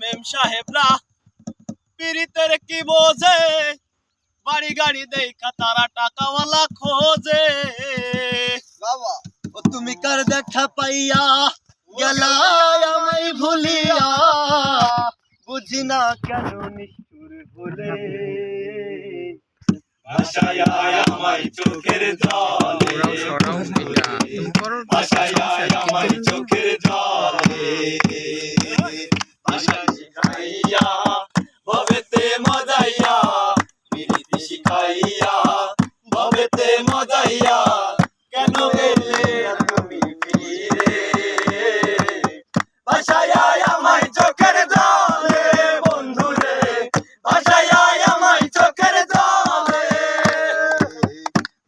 মেম সাহেবরা পীড়িতের কি বোঝে, বাড়ি গাড়ি দেখা তারা টাকাওয়ালা খোঁজে। বাবা ও তুমি কার দেখা পাইয়া গেলা আমায় ভুলিয়া, বুঝি না কেন নিষ্ঠুর বলে। ভাষায় আমায় চোখের জলে, ভাষায় আমায় চোখের জলে, ভাষা শিখাইয়া ভবেতে মজাইয়া, প্রীতি শিখাইয়া ভবেতে মজাইয়া, কেন গেলে তুমি ফিরে। ভাষায় আমায় চোখের জলে বন্ধুরে, ভাষায় আমায় চোখের জলে,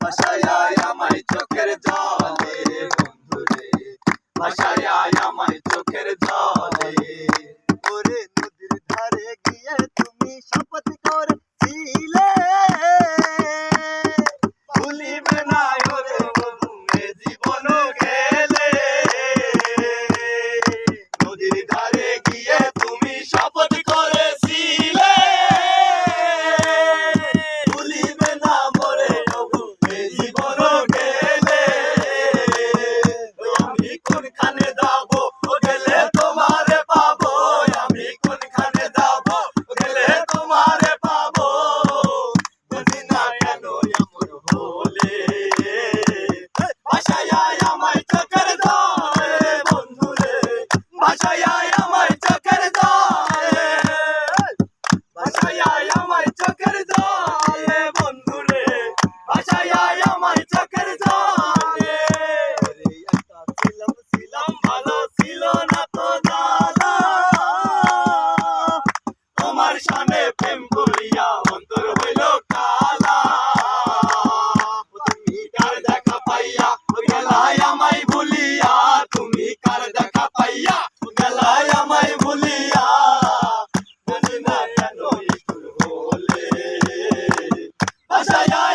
ভাষায় আমায় চোখের জলে বন্ধুরে, ভাষায় আমায় চোখের জলে। ওরে নদীর ধারে গিয়ে তুমি শপথ করেছিলে, ভুলিবে না ওরে বন্ধু এ জীবন গেলে। নদীর ধারে গিয়ে তুমি শপথ করেছিলে, ভুলিবে না মোরে বন্ধু এ জীবন গেলে। আমি কোনখানে যাব গেলে তোমারে পাবো, আমি কোনখানে যাব গেলে তোমারে পাবো, বুঝি না কেন এমন হলে। ভাষায় আমায় চোখের জলে বন্ধুরে, ভাষায় আমায় চোখের জলে, ভাষায় আমায় চোখের জলে বন্ধুরে, ভাষায় আমায় চোখের জলে। ছিলাম ভালো ছিল না তো জানা, তোমার সামনে প্রেম করিয়া অন্তর হইল কালা। তুমি কার দেখা পাইয়া গেলাই আমায় ভুলিয়া, তুমি কার দেখা পাইয়া গেলাই আমায় ভুলিয়া, বুঝি না কেন একটু হলে। ভাষায়